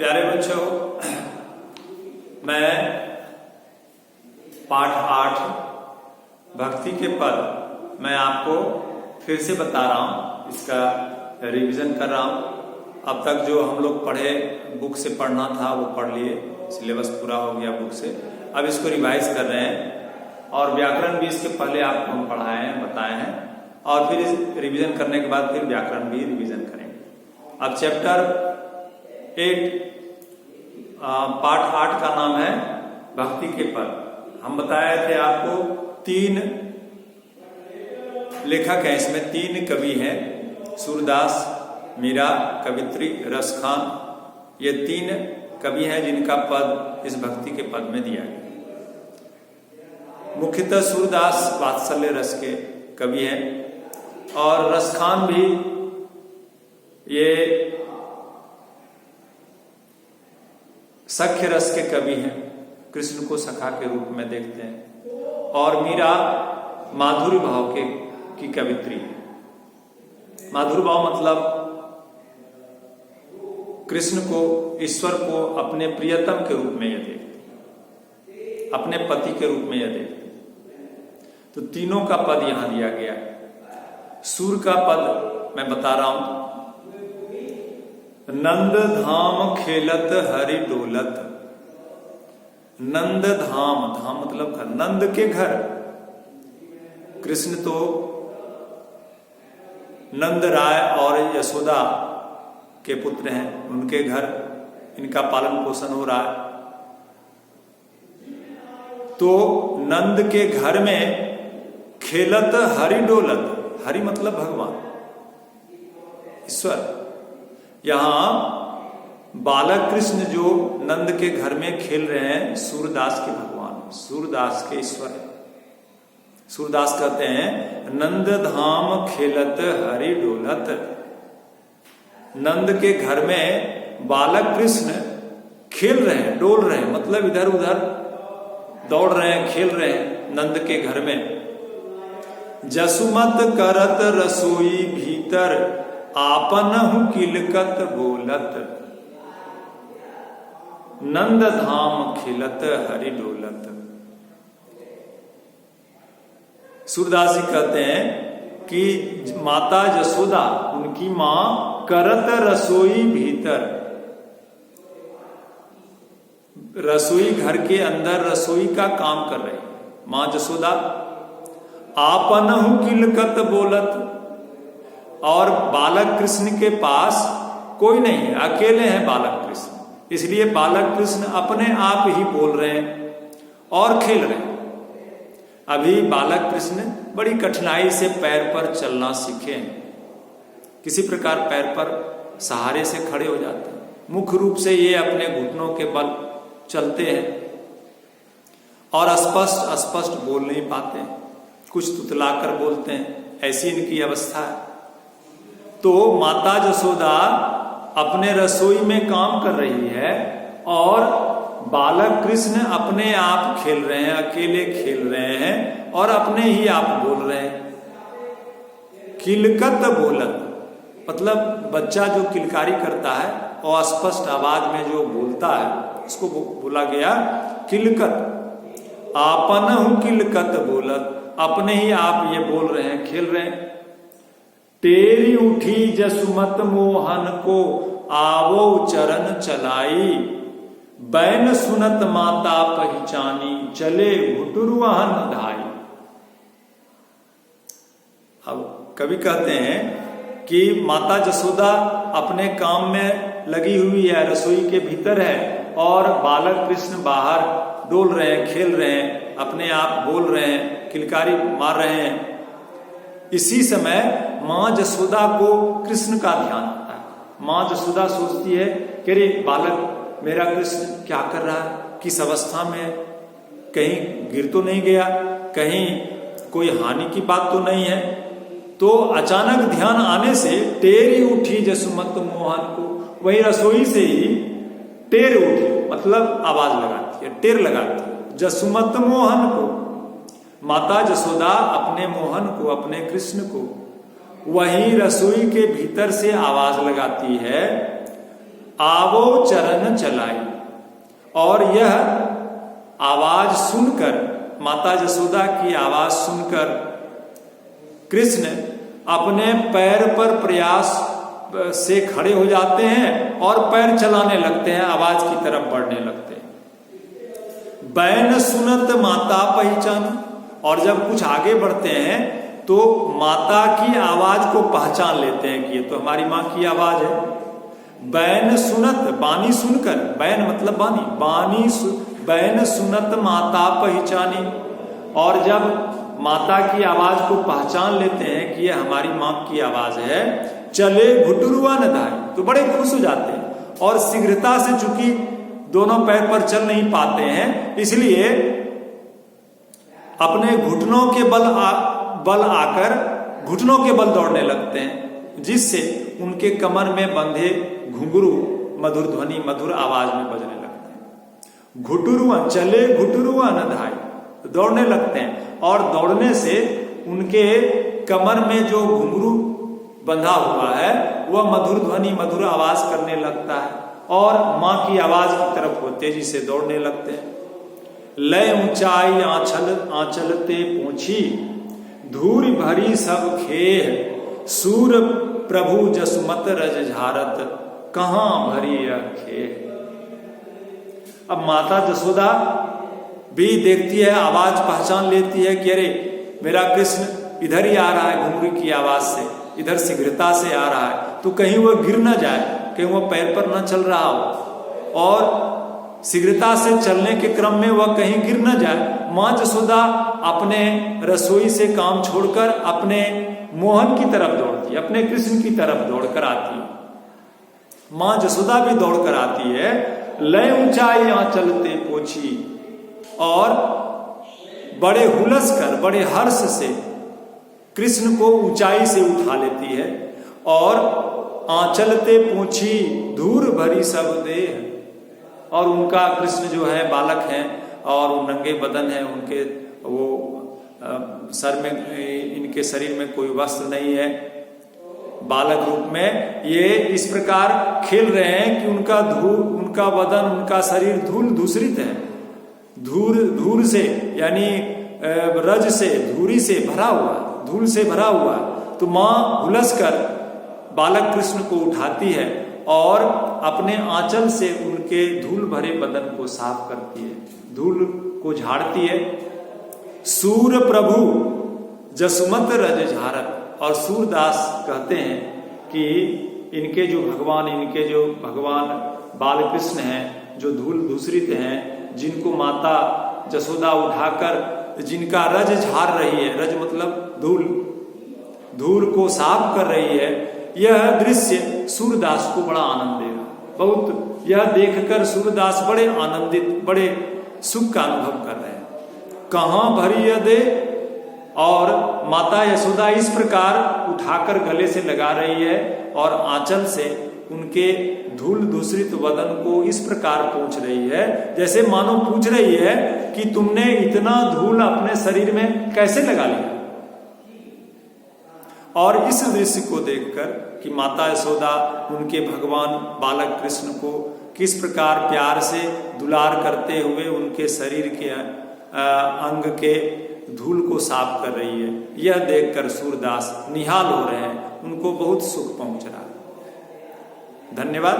प्यारे बच्चों, मैं पाठ 8 भक्ति के पद मैं आपको फिर से बता रहा हूं, इसका रिवीजन कर रहा हूं। अब तक जो हम लोग पढ़े, बुक से पढ़ना था वो पढ़ लिए, सिलेबस पूरा हो गया बुक से। अब इसको रिवाइज कर रहे हैं और व्याकरण भी इसके पहले आपको हम पढ़ाए हैं, बताए हैं, और फिर इस रिवीजन करने के बाद फिर व्याकरण भी रिवीजन करेंगे। अब चैप्टर 8 पाठ 8 का नाम है भक्ति के पद। हम बताए थे आपको 3 लेखक हैं, इसमें 3 कवि हैं, सूरदास, मीरा, कवित्री, रसखान। ये 3 कवि हैं जिनका पद इस भक्ति के पद में दिया गया। मुख्यतः सूरदास वात्सल्य रस के कवि हैं और रसखान भी ये सख्य रस के कवि हैं, कृष्ण को सखा के रूप में देखते हैं। और मीरा माधुर्य भाव की कवित्री है। माधुर्य भाव मतलब कृष्ण को, ईश्वर को अपने प्रियतम के रूप में यह देखते, अपने पति के रूप में यह देखते। तो तीनों का पद यहां दिया गया है। सूर का पद मैं बता रहा हूं। नंद धाम खेलत हरि डोलत। नंद धाम, धाम मतलब घर, नंद के घर। कृष्ण तो नंद राय और यशोदा के पुत्र हैं, उनके घर इनका पालन पोषण हो रहा है। तो नंद के घर में खेलत हरि डोलत, हरि मतलब भगवान, ईश्वर। यहां बालक कृष्ण जो नंद के घर में खेल रहे हैं, सूरदास के भगवान, सूरदास के ईश्वर है। सूरदास कहते हैं नंद धाम खेलत हरि डोलत। नंद के घर में बालक कृष्ण खेल रहे हैं, डोल रहे हैं, मतलब इधर उधर दौड़ रहे हैं, खेल रहे हैं नंद के घर में। जसुमत करत रसोई भीतर, आपन किलकत बोलत। नंद धाम खिलत हरि डोलत। सूरदास जी कहते हैं कि माता जसोदा, उनकी मां, करत रसोई भीतर, रसोई घर के अंदर रसोई का काम कर रही मां जसोदा। आपन किलकत बोलत, और बालक कृष्ण के पास कोई नहीं है, अकेले हैं बालक कृष्ण, इसलिए बालक कृष्ण अपने आप ही बोल रहे हैं और खेल रहे हैं। अभी बालक कृष्ण बड़ी कठिनाई से पैर पर चलना सीखे हैं, किसी प्रकार पैर पर सहारे से खड़े हो जाते हैं। मुख्य रूप से ये अपने घुटनों के बल चलते हैं और स्पष्ट बोल नहीं पाते हैं, कुछ तुतलाकर बोलते हैं, ऐसी इनकी अवस्था है। तो माता जसोदा अपने रसोई में काम कर रही है और बालक कृष्ण अपने आप खेल रहे हैं, अकेले खेल रहे हैं और अपने ही आप बोल रहे हैं। किलकत बोलत मतलब बच्चा जो किलकारी करता है और स्पष्ट आवाज में जो बोलता है उसको बोला गया किलकत। आपन किलकत बोलत, अपने ही आप ये बोल रहे हैं, खेल रहे हैं। तेरी उठी जसुमत मोहन को, आवो चरण चलाई। बैन सुनत माता पहचानी, चले घुटुरवाहन धाई। अब कवि कहते हैं कि माता जसोदा अपने काम में लगी हुई है, रसोई के भीतर है, और बालक कृष्ण बाहर डोल रहे हैं, खेल रहे हैं, अपने आप बोल रहे हैं, किलकारी मार रहे हैं। इसी समय मां जसोदा को कृष्ण का ध्यान आता है। मां जसोदा सोचती है कि अरे बालक मेरा कृष्ण क्या कर रहा है, किस अवस्था में है, कहीं गिर तो नहीं गया, कहीं कोई हानि की बात तो नहीं है। तो अचानक ध्यान आने से टेरी उठी जसुमत मोहन को, वही रसोई से ही टेर उठी, मतलब आवाज लगाती है, टेर लगाती है जसुमत मोहन को। माता जसोदा अपने मोहन को, अपने कृष्ण को वही रसोई के भीतर से आवाज लगाती है, आवो चरण चलाई। और यह आवाज सुनकर, माता यशोदा की आवाज सुनकर कृष्ण अपने पैर पर प्रयास से खड़े हो जाते हैं और पैर चलाने लगते हैं, आवाज की तरफ बढ़ने लगते हैं। बैन सुनत माता पहचान। और जब कुछ आगे बढ़ते हैं तो माता की आवाज को पहचान लेते हैं कि ये तो हमारी माँ की आवाज है। बैन सुनत, बानी सुनकर, बैन मतलब बानी, बैन सुनत माता पहचानी। और जब माता की आवाज को पहचान लेते हैं कि ये हमारी माँ की आवाज है, चले घुटुरुआ न धाय, तो बड़े खुश हो जाते हैं। और शीघ्रता से, चूंकि दोनों पैर पर चल नहीं पाते हैं, इसलिए अपने घुटनों के बल आकर घुटनों के बल दौड़ने लगते हैं, जिससे उनके कमर में बंधे घुंघरू मधुर ध्वनि, मधुर आवाज में बजने लगते हैं। घुटुरुआ, चले घुटुरुआ न धाय, दौड़ने लगते हैं। और दौड़ने से उनके कमर में जो घुंघरू बंधा हुआ है वह मधुर ध्वनि, मधुर आवाज करने लगता है और माँ की आवाज की तरफ वो तेजी से दौड़ने लगते हैं। लय ऊंचाई आंचलते पहुंची, धूल भरी सब खेह, सूर प्रभु जसुमत रज झारत, कहां भरी यह खेह। अब माता यशोदा भी देखती है, आवाज पहचान लेती है कि अरे मेरा कृष्ण इधर ही आ रहा है, घुंघरू की आवाज से, इधर शीघ्रता से आ रहा है, तो कहीं वह गिर न जाए, कहीं वह पैर पर न चल रहा हो और शीघ्रता से चलने के क्रम में वह कहीं गिर न जाए। माँ यशोदा अपने रसोई से काम छोड़कर अपने मोहन की तरफ दौड़ती है, अपने कृष्ण की तरफ दौड़कर आती है। माँ यशोदा भी दौड़कर आती है। लय ऊंचाई आंचलते पोछी, और बड़े हुलस कर, बड़े हर्ष से कृष्ण को ऊंचाई से उठा लेती है। और आंचलते पूछी, धूर भरी सब देह, और उनका कृष्ण जो है बालक हैं और नंगे बदन है, उनके वो सर में, इनके शरीर में कोई वस्त्र नहीं है, बालक रूप में ये इस प्रकार खेल रहे हैं कि उनका बदन, उनका शरीर धूल दूषित है, धूल से, यानी रज से, धूरी से भरा हुआ, धूल से भरा हुआ। तो माँ हुलस कर बालक कृष्ण को उठाती है और अपने आंचल से उनके धूल भरे बदन को साफ करती है, धूल को झाड़ती है। सूर प्रभु जसुमत रज झारत। और सूरदास कहते हैं कि इनके जो भगवान बाल कृष्ण हैं, जो धूल दूषित हैं, जिनको माता यशोदा उठाकर जिनका रज झाड़ रही है, रज मतलब धूल को साफ कर रही है, यह दृश्य सूरदास को बड़ा आनंद देगा। बहुत यह देखकर सूरदास बड़े आनंदित, बड़े सुख का अनुभव कर रहे हैं। कहां भरी यह दे। और माता यशोदा इस प्रकार उठाकर गले से लगा रही है और आंचल से उनके धूल दूषित बदन को इस प्रकार पोंछ रही है, जैसे मानो पूछ रही है कि तुमने इतना धूल अपने शरीर में कैसे लगा लिया। और इस दृश्य को देखकर कि माता यशोदा उनके भगवान बालक कृष्ण को किस प्रकार प्यार से दुलार करते हुए उनके शरीर के अंग के धूल को साफ कर रही है, यह देखकर सूरदास निहाल हो रहे हैं, उनको बहुत सुख पहुंच रहा है। धन्यवाद।